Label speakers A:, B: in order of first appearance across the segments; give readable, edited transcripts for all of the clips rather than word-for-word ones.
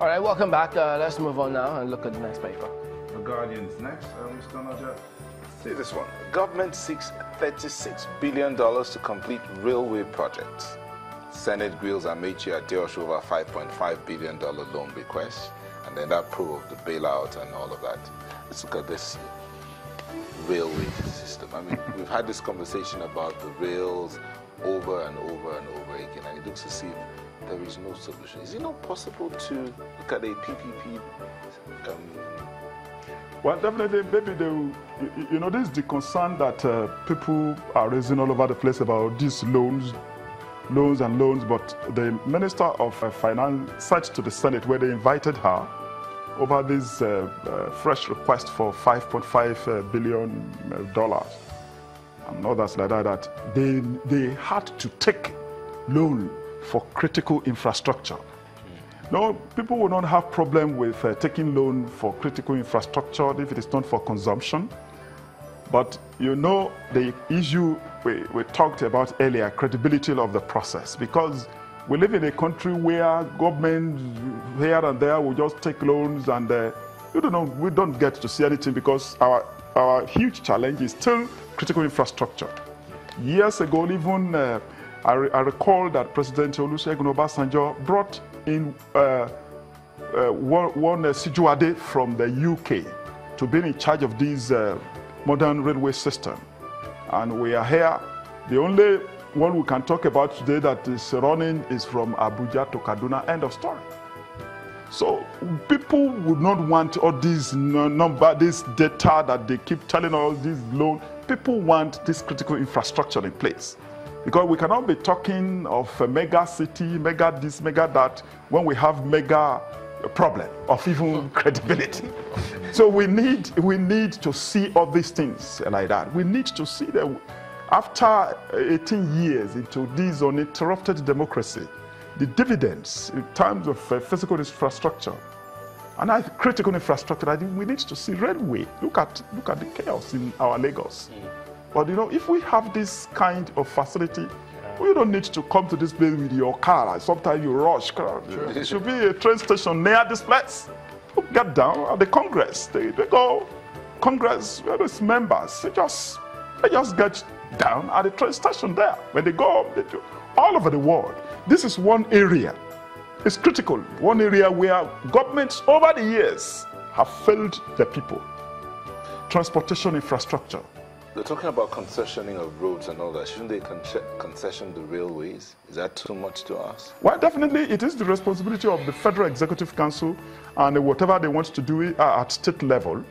A: All right, welcome back. Let's move on now and look at the next paper.
B: The Guardian's next, Mr. Oloja. See this one. Government seeks $36 billion to complete railway projects. Senate grills Amechi Adeosu over $5.5 billion loan request. And then that proved the bailout and all of that. Let's look at this railway system. I mean, we've had this conversation about the rails over and over and over again, and it looks as if there is no solution. Is it not possible to look at a PPP?
C: Well, definitely, maybe this is the concern that people are raising all over the place about these loans, but the Minister of Finance said to the Senate where they invited her over this fresh request for $5.5 billion and others like that they had to take loan for critical infrastructure. No, people will not have problem with taking loan for critical infrastructure if it is not for consumption. But the issue we talked about earlier, credibility of the process, because we live in a country where government here and there will just take loans and we don't get to see anything because our huge challenge is still critical infrastructure. Years ago, even I recall that President Olusegun Obasanjo brought in one Sijuade from the UK to be in charge of this modern railway system. And we are here. The only one we can talk about today that is running is from Abuja to Kaduna, end of story. So people would not want all these this data that they keep telling us, this loan. People want this critical infrastructure in place. Because we cannot be talking of a mega city, mega this, mega that, when we have mega problem of even credibility. So we need to see all these things like that. We need to see that after 18 years into this uninterrupted democracy, the dividends in terms of physical infrastructure and critical infrastructure, I think we need to see railway. Look at the chaos in our Lagos. But if we have this kind of facility, we don't need to come to this place with your car. Sometimes you rush. There should be a train station near this place. You get down at the Congress. They go, Congress, various members, they just get down at the train station there. When they go, they do all over the world. This is one area. It's critical. One area where governments over the years have failed the people. Transportation infrastructure.
B: They're talking about concessioning of roads and all that. Shouldn't they concession the railways? Is that too much to ask?
C: Well, definitely it is the responsibility of the Federal Executive Council and whatever they want to do at state level.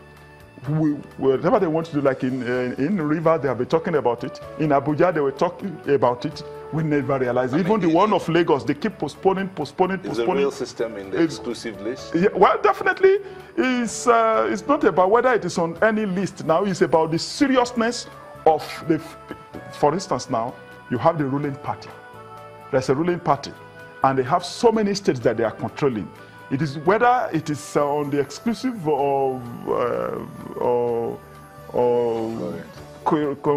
C: Whatever they want to do, like in River, they have been talking about it. In Abuja, they were talking about it. We never realized. Even the one of Lagos, they keep postponing. Is
B: the rail system in the exclusive list?
C: Yeah, well, definitely, it's not about whether it is on any list now. It's about the seriousness of the. For instance, now you have the ruling party. There's a ruling party, and they have so many states that they are controlling. It is whether it is on the exclusive or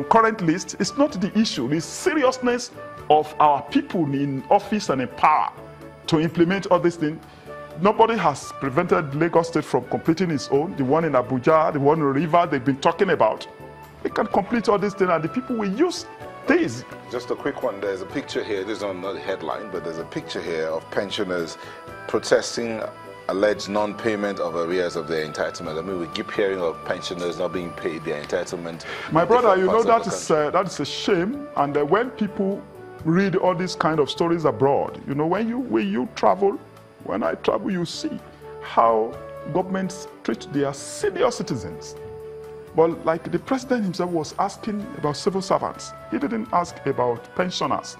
C: current list. It's not the issue. The seriousness of our people in office and in power to implement all these things. Nobody has prevented Lagos State from completing its own. The one in Abuja, the one in River, they've been talking about. They can complete all these things, and the people will use this.
B: Just a quick one. There's a picture here. This is not the headline, but there's a picture here of pensioners protesting alleged non-payment of arrears of their entitlement. I mean, we keep hearing of pensioners not being paid their entitlement.
C: My brother, that is a shame. And when people read all these kind of stories abroad, when you travel, when I travel, you see how governments treat their senior citizens. But like the president himself was asking about civil servants, he didn't ask about pensioners.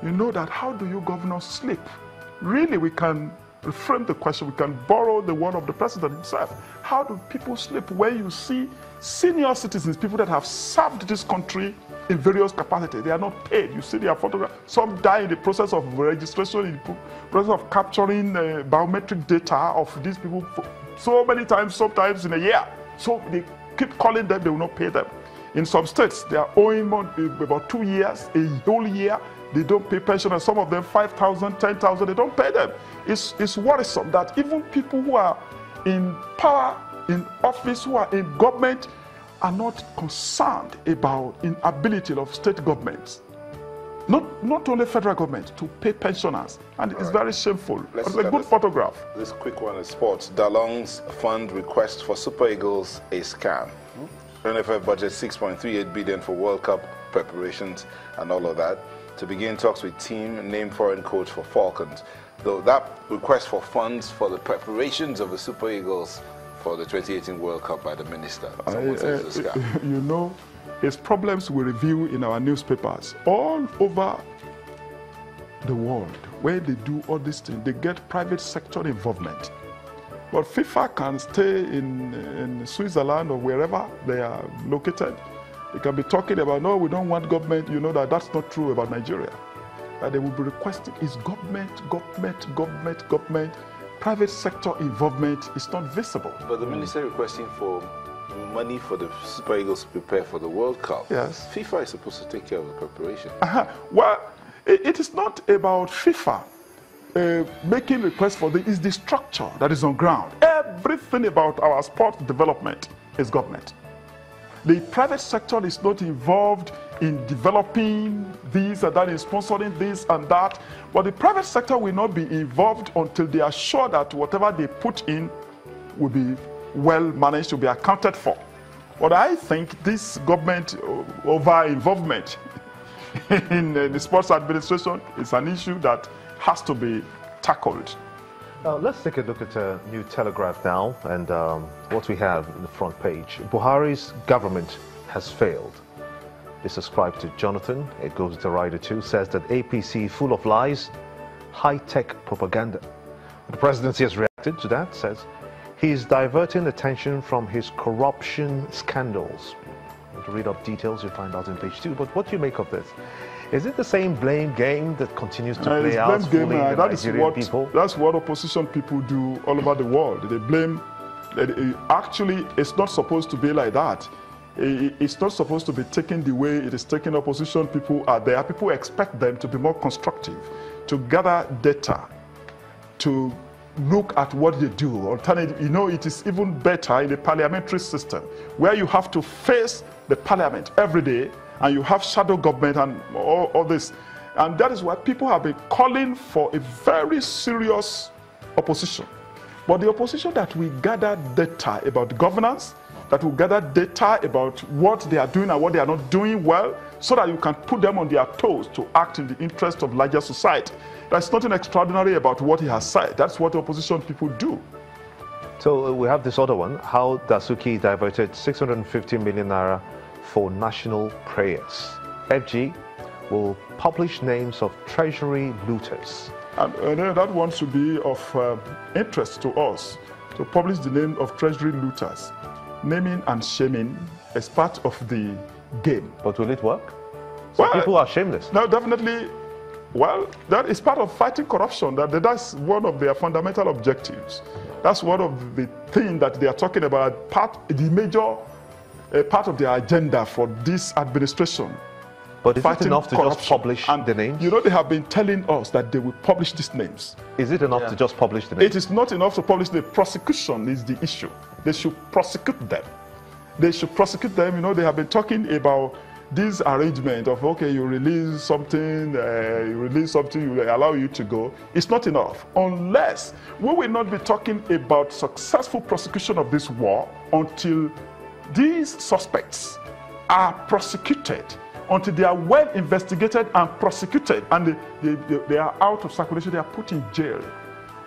C: You know that how do you governors sleep? Really, we can reframe the question. We can borrow the word of the president himself. How do people sleep when you see senior citizens, people that have served this country in various capacities, they are not paid? You see their photograph. Some die in the process of registration, in the process of capturing biometric data of these people so many times, sometimes in a year. So they keep calling them, they will not pay them. In some states, they are owing about 2 years, a whole year. They don't pay pensioners. Some of them 5,000, 10,000. They don't pay them. It's worrisome that even people who are in power, in office, who are in government, are not concerned about inability of state governments, not only federal government, to pay pensioners. And it's very shameful. It's a good photograph.
B: This quick one is sports. Dalong's fund request for Super Eagles a scam. NFF budget 6.38 billion for World Cup preparations and all of that. To begin talks with team named foreign coach for Falcons. Though that request for funds for the preparations of the Super Eagles for the 2018 World Cup by the minister. Someone says it's a scam.
C: You know, it's problems we review in our newspapers all over the world where they do all these things. They get private sector involvement. But FIFA can stay in Switzerland or wherever they are located. They can be talking about, no, we don't want government. You know that that's not true about Nigeria. They will be requesting is government. Private sector involvement is not visible.
B: But the minister requesting for money for the Super Eagles to prepare for the World Cup.
C: Yes.
B: FIFA is supposed to take care of the preparation.
C: Well, it is not about FIFA making requests for this. It's the structure that is on ground. Everything about our sport development is government. The private sector is not involved in developing this and that, in sponsoring this and that. But the private sector will not be involved until they are sure that whatever they put in will be well managed, to be accounted for. But I think this government over-involvement in the sports administration is an issue that has to be tackled.
D: Let's take a look at a New Telegraph now, and what we have in the front page. Buhari's government has failed. They subscribe to Jonathan. It goes to Rider 2, says that APC full of lies, high-tech propaganda. The presidency has reacted to that, says he's diverting attention from his corruption scandals. To read up details, you'll find out in page 2. But what do you make of this? Is it the same blame game that continues to play out fully in the Nigerian people?
C: That's what opposition people do all over the world. They blame. Actually, it's not supposed to be like that. It's not supposed to be taken the way it is taken. Opposition people are there. People expect them to be more constructive, to gather data, to look at what they do. Alternative, you know, it is even better in the parliamentary system, where you have to face the parliament every day, and you have shadow government and all this. And that is why people have been calling for a very serious opposition. But the opposition that will gather data about governance, that will gather data about what they are doing and what they are not doing well, so that you can put them on their toes to act in the interest of larger society. There's nothing extraordinary about what he has said. That's what the opposition people do.
D: So we have this other one, how Dasuki diverted 650 million naira for national prayers. FG will publish names of treasury looters.
C: And that one should be of interest to us, to publish the name of treasury looters. Naming and shaming is part of the game.
D: But will it work? Some people are shameless.
C: No, definitely. Well, that is part of fighting corruption. That's one of their fundamental objectives. That's one of the things that they are talking about, the major part of their agenda for this administration.
D: But is it enough to just publish the names?
C: You know, they have been telling us that they will publish these names.
D: Is it enough to just publish the names?
C: It is not enough to publish. The prosecution is the issue. They should prosecute them. They should prosecute them. You know, they have been talking about this arrangement of, okay, you release something, you allow you to go. It's not enough. Unless we will not be talking about successful prosecution of this war until these suspects are prosecuted, until they are well investigated and prosecuted, and they are out of circulation, they are put in jail.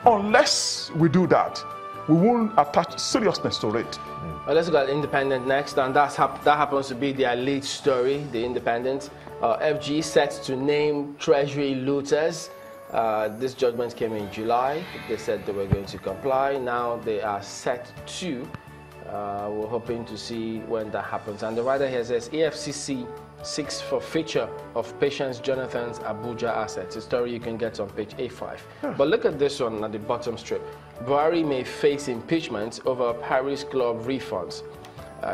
C: Unless we do that, we won't attach seriousness to it.
A: Well, let's look at Independent next, and that happens to be their lead story, the Independent. FG set to name treasury looters. This judgment came in July. They said they were going to comply. Now they are set to. We're hoping to see when that happens. And the writer here says EFCC seeks for feature of Patience Jonathan's Abuja assets. A story you can get on page A5. But look at this one at the bottom strip. Buhari may face impeachment over Paris Club refunds.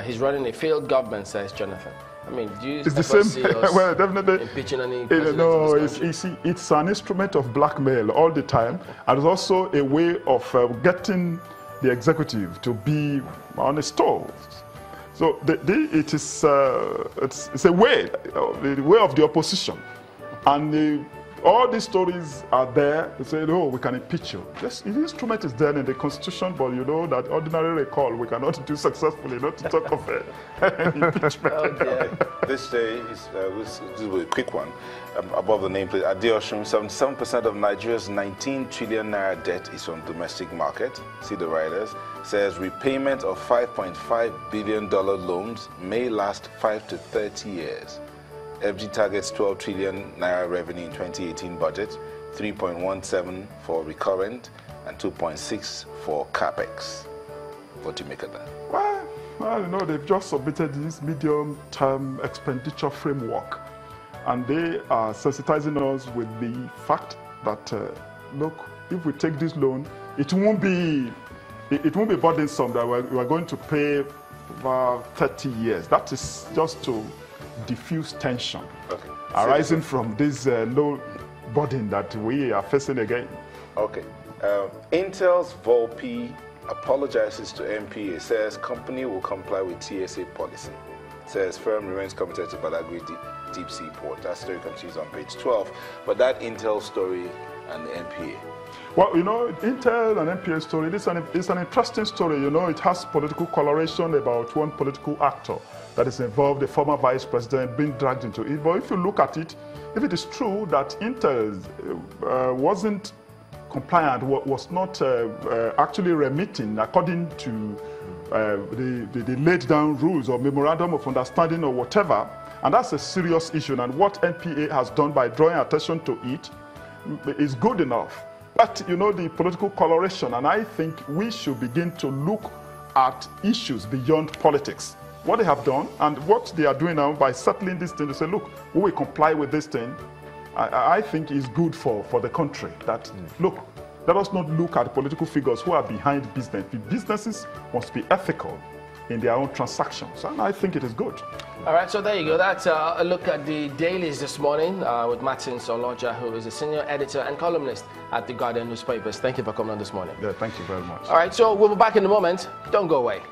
A: He's running a failed government, says Jonathan. I mean, do you
C: It's the same.
A: see us
C: Well, definitely.
A: impeaching any president
C: No,
A: in this country?
C: you see, it's an instrument of blackmail all the time, and it's also a way of getting the executive to be on his toes. So it's a way, the way of the opposition, and all these stories are there. They say, "Oh, we can impeach you." Yes, the instrument is there in the Constitution, but you know that ordinary recall we cannot do successfully. Not to talk of impeachment.
A: Oh, dear.
B: This day is this is a quick one. Above the nameplate, Adeosun, 77% of Nigeria's 19 trillion naira debt is from domestic market. See the riders. Says repayment of $5.5 billion loans may last 5 to 30 years. FG targets 12 trillion naira revenue in 2018 budget, 3.17 for recurrent and 2.6 for capex. What do you make of that?
C: Well, you know, they've just submitted this medium-term expenditure framework, and they are sensitizing us with the fact that, look, if we take this loan, it won't be burdensome that we're going to pay for 30 years. That is just to diffuse tension arising from this low burden that we are facing again.
B: Okay. Intel's Volpe apologizes to MPA, says company will comply with TSA policy. Says firm remains committed to Badagry deep sea port. That story continues on page 12. But that Intel story and the MPA.
C: Well, you know, Intel and MPA story, it's an interesting story. You know, it has political coloration about one political actor that is involved, the former vice president, being dragged into it. But if you look at it, if it is true that Intel wasn't compliant, was not actually remitting according to the laid down rules or memorandum of understanding or whatever, and that's a serious issue, and what NPA has done by drawing attention to it is good enough. But, you know, the political coloration, and I think we should begin to look at issues beyond politics. What they have done and what they are doing now by settling this thing to say, look, we will comply with this thing, I think is good for the country. That, look, let us not look at political figures who are behind business. The businesses must be ethical in their own transactions, and I think it is good.
A: All right, so there you go. That's a look at the dailies this morning with Martins Oloja, who is a senior editor and columnist at the Guardian newspapers. Thank you for coming on this morning.
C: Yeah, thank you very much.
A: All right, so we'll be back in a moment. Don't go away.